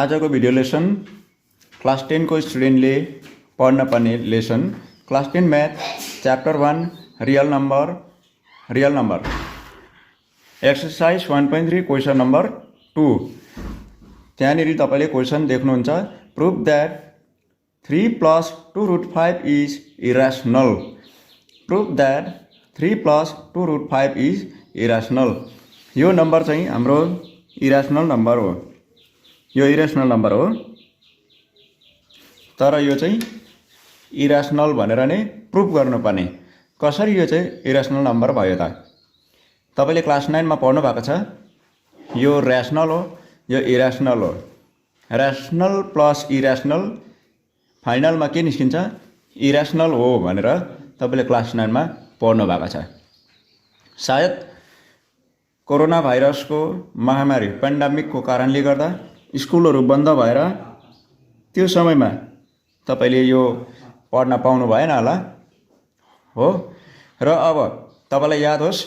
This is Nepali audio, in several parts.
आजको भिडियो लेसन क्लास 10 को स्टुडेन्टले पढ्न पर्ने lesson class 10 math chapter 1 real number exercise 1.3 question number 2 त्यहाँनिर तपाईले क्वेसन देख्नुहुन्छ prove that 3 + 2√5 is irrational prove that 3 + 2√5 is irrational यो नम्बर चाहिँ हाम्रो इरेशनल नम्बर हो यो इरेशनल नम्बर हो तर यो चाहिँ इरेशनल भनेर नै प्रुभ गर्नुपर्ने कसरी यो चाहिँ इरेशनल नम्बर भयो त तपाईले क्लास 9 मा पढ्नु भएको छ यो रेशनल हो यो इरेशनल हो रेशनल प्लस इरेशनल फाइनलमा के निस्किन्छ इरेशनल हो भनेर तपाईले क्लास 9 मा पढ्नु भएको छ सायद कोरोना भाइरसको महामारी पेन्डेमिकको कारणले गर्दा स्कुलहरु बन्द भएर त्यो समयमा तपाईले यो पढ्न पाउनु भएन होला हो र अब तपाईलाई याद होस्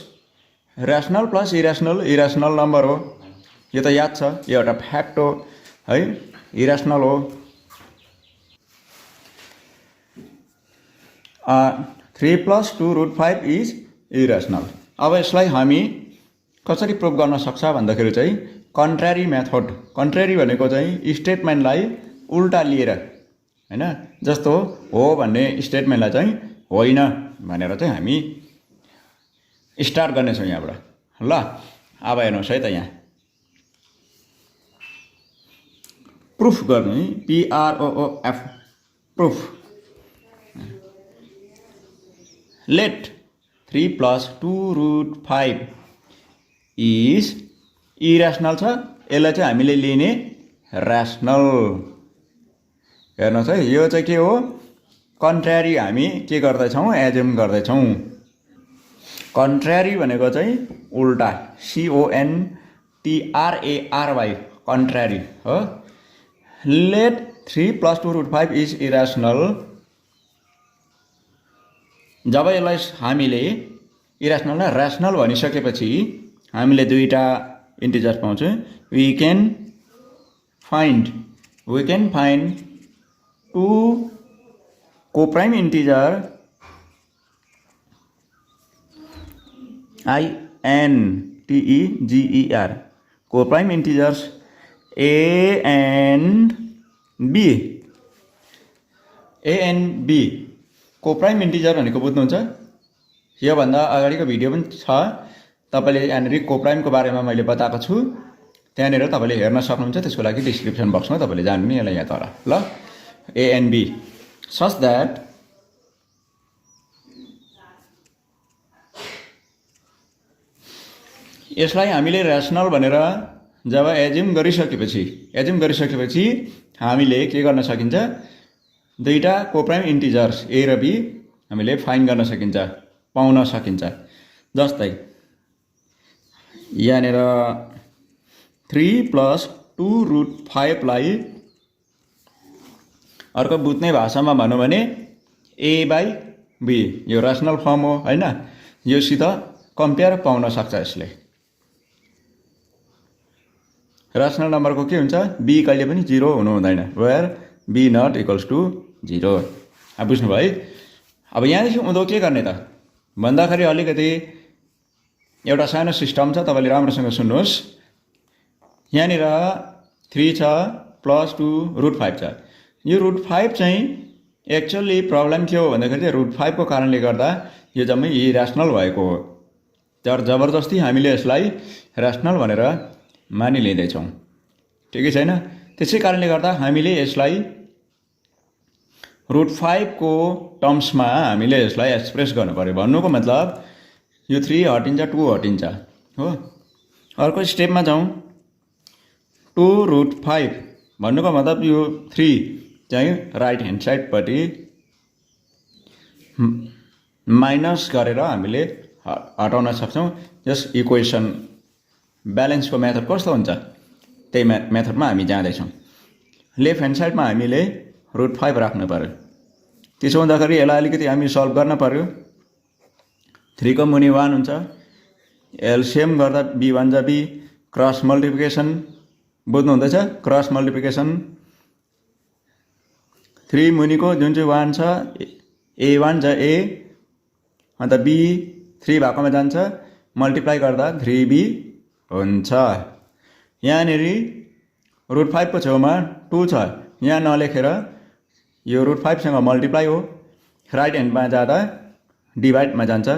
रेशनल प्लस इरेशनल नम्बर हो यो त याद छ यो एउटा फ्याक्ट हो है इरेशनल हो 3 + 2√5 इज इरेशनल अब यसलाई हामी कसरी प्रुभ गर्न सक्छ भन्दाखेरि चाहिँ कन्ट्र्यारी मेथड कन्ट्र्यारी भनेको चाहिँ स्टेटमेन्टलाई उल्टा लिएर हैन जस्तो हो भन्ने स्टेटमेन्टलाई चाहिँ होइन भनेर चाहिँ हामी स्टार्ट गर्ने छौं यहाँबाट ल अब हेर्नुस् है त यहाँ प्रुफ गर्ने PROOF proof let 3 + 2√5 is irrational छ यसलाई चाहिँ हामीले लिने रेशनल हेर्नुस् है यो चाहिँ के हो कन्ट्र्यारी हामी के गर्दै छौं एज्युम गर्दै छौं कन्ट्र्यारी भनेको चाहिँ उल्टा CONTRARY कन्ट्र्यारी हो लेट 3 + 2√5 इज इरेशनल जब यसलाई हामीले इरेशनल र रेशनल भनिसकेपछि हामीले दुईटा integers पाउँछौं we can find two co-prime integer INTEGER co-prime integers A and B co-prime integer भनेको बुझ्नुहुन्छ यो भन्दा अगाडिको भिडियो पनि छ तपाईले यहाँनिर कोप्राइमको बारेमा मैले बताएको छु त्यहाँनिर तपाईले हेर्न सक्नुहुन्छ त्यसको लागि डिस्क्रिप्सन बक्समा तपाईले जान्नु नि यसलाई यहाँ तल ल A and B such that यसलाई हामीले रेशनल भनेर जब एज्युम गरिसकेपछि हामीले के गर्न सकिन्छ दुईटा कोप्राइम इन्टिजर्स A र B हामीले फाइन्ड गर्न सकिन्छ पाउन सकिन्छ जस्तै यहाँनिर 3 + 2√5 लाई अर्को बुझ्ने भाषामा भनौं भने A/B यो रेशनल फर्म हो हैन यो सित कम्पेयर पाउन सक्छ यसले रेशनल नम्बरको के हुन्छ B कहिले पनि 0 हुनु हुँदैन वेयर B ≠ 0 अब बुझ्नु भयो अब यहाँदेखि उँधो के गर्ने त भन्दाखेरि अलिकति एउटा सानो सिस्टम छ तपाईले राम्रोसँग सुन्नुहोस् यहाँनिर 3 छ + 2√5 छ यो √5 चाहिँ एक्चुअली प्रब्लम के हो भन्दाखेरि चाहिँ √5 को कारणले गर्दा यो जम्मै इरेशनल भएको हो तर जबरजस्ती हामीले यसलाई रेशनल भनेर मानिलिँदै छौं ठिकै छैन त्यसै कारणले गर्दा हामीले यसलाई √5 को टर्म्समा हामीले यसलाई एक्सप्रेस गर्नु पर्यो भन्नुको मतलब यो 3 हटिन्छ 2 हटिन्छ हो अर्को स्टेपमा जाउँ 2√5 भन्नुको मतलब यो 3 चाहिँ राइट ह्यान्ड साइड पटि माइनस गरेर हामीले हटाउन सक्छौं जस इक्वेसन ब्यालेन्सको मेथड कस्तो हुन्छ त्यही मेथडमा हामी जाँदै छौं लेफ्ट ह्यान्ड साइडमा हामीले √5 राख्नु पर्यो त्यसो हुँदाखेरि यसलाई अलिकति हामी सल्भ गर्न पर्यो 3 को मुनि 1 हुन्छ एलसीएम गर्दा b1 जा b क्रस मल्टिप्लिकेसन बुझ्नुहुँदैछ क्रस मल्टिप्लिकेसन 3 मुनिको जुन चाहिँ 1 छ A1 छ A अन्त B 3 भएकोमा जान्छ मल्टिप्लाई गर्दा 3B हुन्छ यहाँनेरि √5 को छेउमा 2 छ यहाँ नलेखेर यो √5 सँग मल्टिप्लाई हो राइट ह्यान्डमा जाँदा डिभाइडमा जान्छ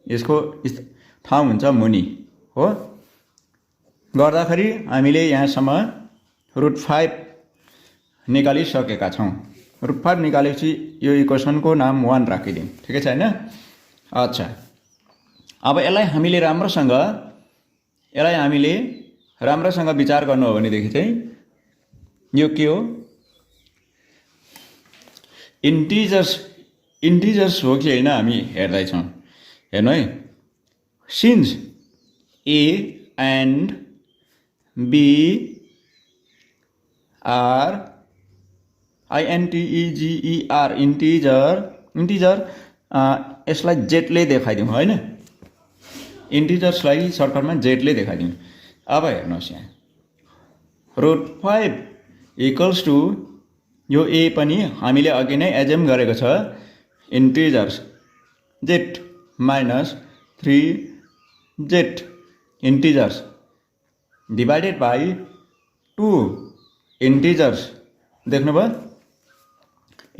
यसको ठाउँ हुन्छ मुनि हो गर्दाखेरि हामीले यहाँसम्म √5 निकालिसकेका छौं √5 निकालेपछि यो इक्वेसनको नाम 1 राखिदिउँ ठिकै छ हैन अच्छा अब यसलाई हामीले राम्रोसँग विचार गर्नु हो भनेदेखि चाहिँ यो के हो इन्टिजर्स हो कि हैन हामी हेर्दै छौं हेर्नु है since A and B are INTEGER integer यसलाई जेटले देखाइदिउँ हैन इन्टिजर्सलाई सर्टकटमा जेटले देखाइदिउँ अब हेर्नुहोस् यहाँ √5 इक्वल्स टु यो A पनि हामीले अघि नै एज्युम गरेको छ integers z minus 3z integers divided by 2 integers देख्नुभयो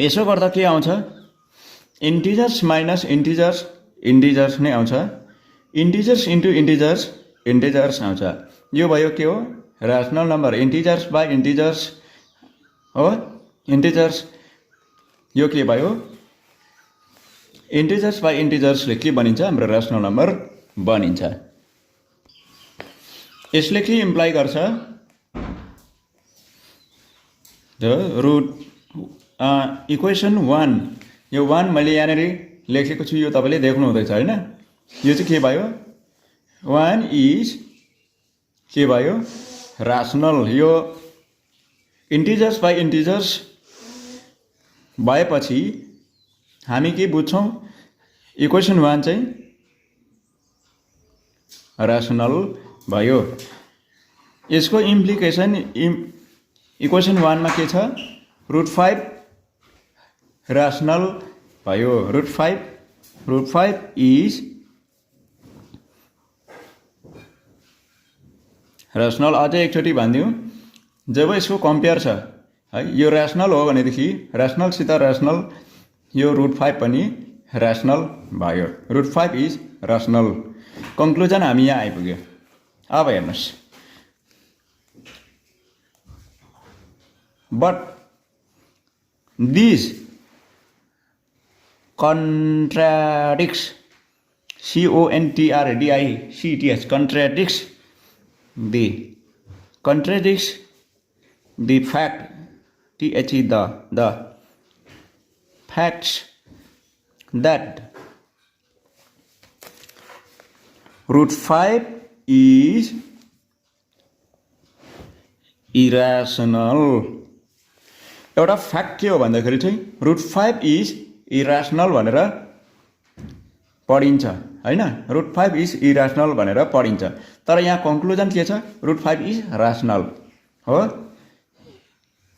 यसो गर्दा के आउँछ integers minus integers नै आउँछ integers into integers आउँछ यो भयो के हो rational number integers by integers हो integers यो के भयो integers by integers ले के बनिन्छ हाम्रो rational number बनिन्छ यसले के इम्प्लाई गर्छ द रुट इक्वेसन 1 यो 1 मैले यहाँनेरि लेखेको छु यो तपाईले देख्नु हुँदैछ हैन यो चाहिँ के भयो 1 इज के भयो rational यो integers by integers भएपछि हामी के बुझ्छौं इक्वेसन 1 चाहिँ rational भयो यसको इम्प्लिकेसन इक्वेसन 1 मा के छ √5 rational भयो √5 इज rational अझै एकचोटी भन्दियौ जब यसको कम्पेयर छ है यो rational हो भनेदेखि rational सित rational यो √5 पनि rational भयो √5 इज rational कन्क्लुजन हामी यहाँ आइपुग्यो अब हेर्नुस् but this contradicts CONTRADICTS contradicts the fact the facts that √5 is irrational एउटा फ्याक्ट के हो भन्दाखेरि चाहिँ √5 इज इरेशनल भनेर पढिन्छ हैन √5 इज इरेशनल भनेर पढिन्छ तर यहाँ कन्क्लुजन के छ √5 इज रेशनल हो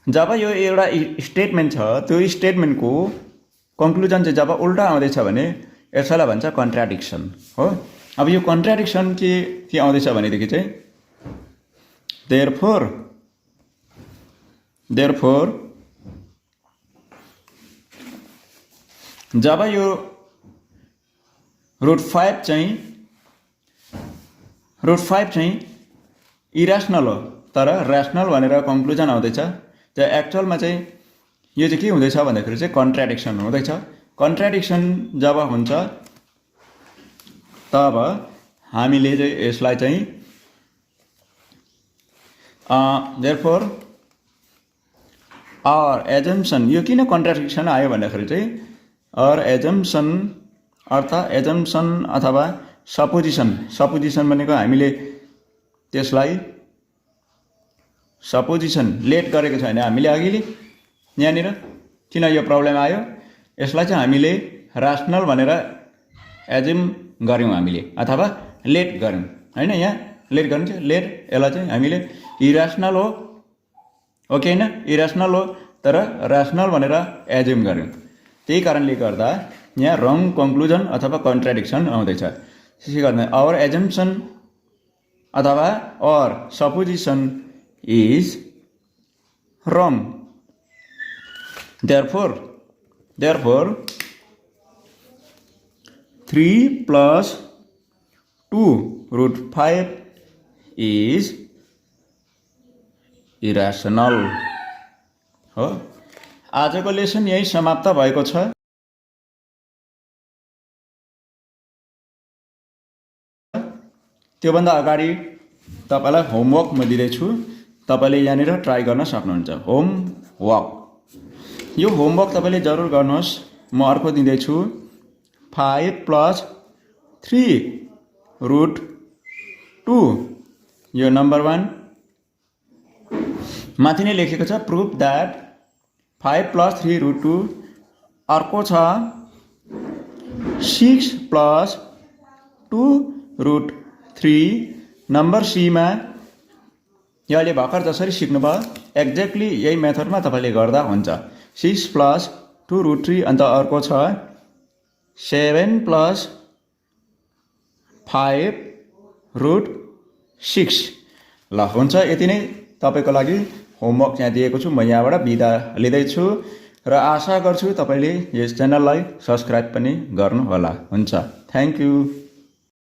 जब यो एउटा स्टेटमेन्ट छ त्यो स्टेटमेन्टको कन्क्लुजन चाहिँ जब उल्टा आउँदैछ भने यसलाई भन्छ कन्ट्राडिक्सन हो अब यो कन्ट्राडिक्सन के आउँदैछ भनेदेखि चाहिँ therefore जब यो √5 चाहिँ इरेशनल हो तर रेशनल भनेर कन्क्लुजन आउँदैछ त्यो एक्चुअलमा चाहिँ यो चाहिँ के हुँदैछ भन्दाखेरि चाहिँ कन्ट्राडिक्सन हुँदैछ कन्ट्राडिक्सन जब हुन्छ तब हामीले चाहिँ यसलाई चाहिँ therefore our assumption यो किन कन्ट्राडिक्सन आयो भन्दाखेरि चाहिँ our assumption अर्थात् assumption अथवा सपोजिसन भनेको हामीले त्यसलाई सपोजिसन लेट गरेको छैन हामीले अघिले यहाँनिर किन यो प्रब्लम आयो यसलाई चाहिँ हामीले रेशनल भनेर एज्युम गर्यौं हामीले अथवा लेट गर्यौं हैन यहाँ लेट गर्नु चाहिँ लेट यसलाई चाहिँ हामीले इरेसनल हो ओके हैन इरेसनल हो तर रेसनल भनेर एज्युम गर्यौं त्यही कारणले गर्दा यहाँ रङ कन्क्लुजन अथवा कन्ट्राडिक्सन आउँदैछ त्यसै गर्दा आवर एजम्पसन अथवा और supposition is wrong therefore 3 plus 2 root 5 is irrational हो आजको लेसन यही समाप्त भएको छ त्योभन्दा अगाडि तपाईलाई होमवर्क म दिदैछु तपाईले यहाँनिर ट्राई गर्न सक्नुहुन्छ होमवर्क यो होमवर्क तपाईले जरुर गर्नुहोस् म अर्को दिदैछु 5 plus 3 root 2 यो नम्बर 1 माथि नै लेखेको छ प्रुफ दैट 5 plus 3 root 2 अर्को छ 6 plus 2 root 3 नम्बर सी मा यहाँले भर्खर जसरी सिक्नुभयो एक्ज्याक्टली यही मेथडमा तपाईले गर्दा हुन्छ 6 plus 2 root 3 अन्त अर्को छ 7 plus 5 root 6 ल हुन्छ यति नै तपाईको लागि होमवर्क यहाँ दिएको छु म यहाँबाट बिदा लिदैछु र आशा गर्छु तपाईले यस च्यानललाई सब्स्क्राइब पनि गर्नु होला हुन्छ थ्यांक यू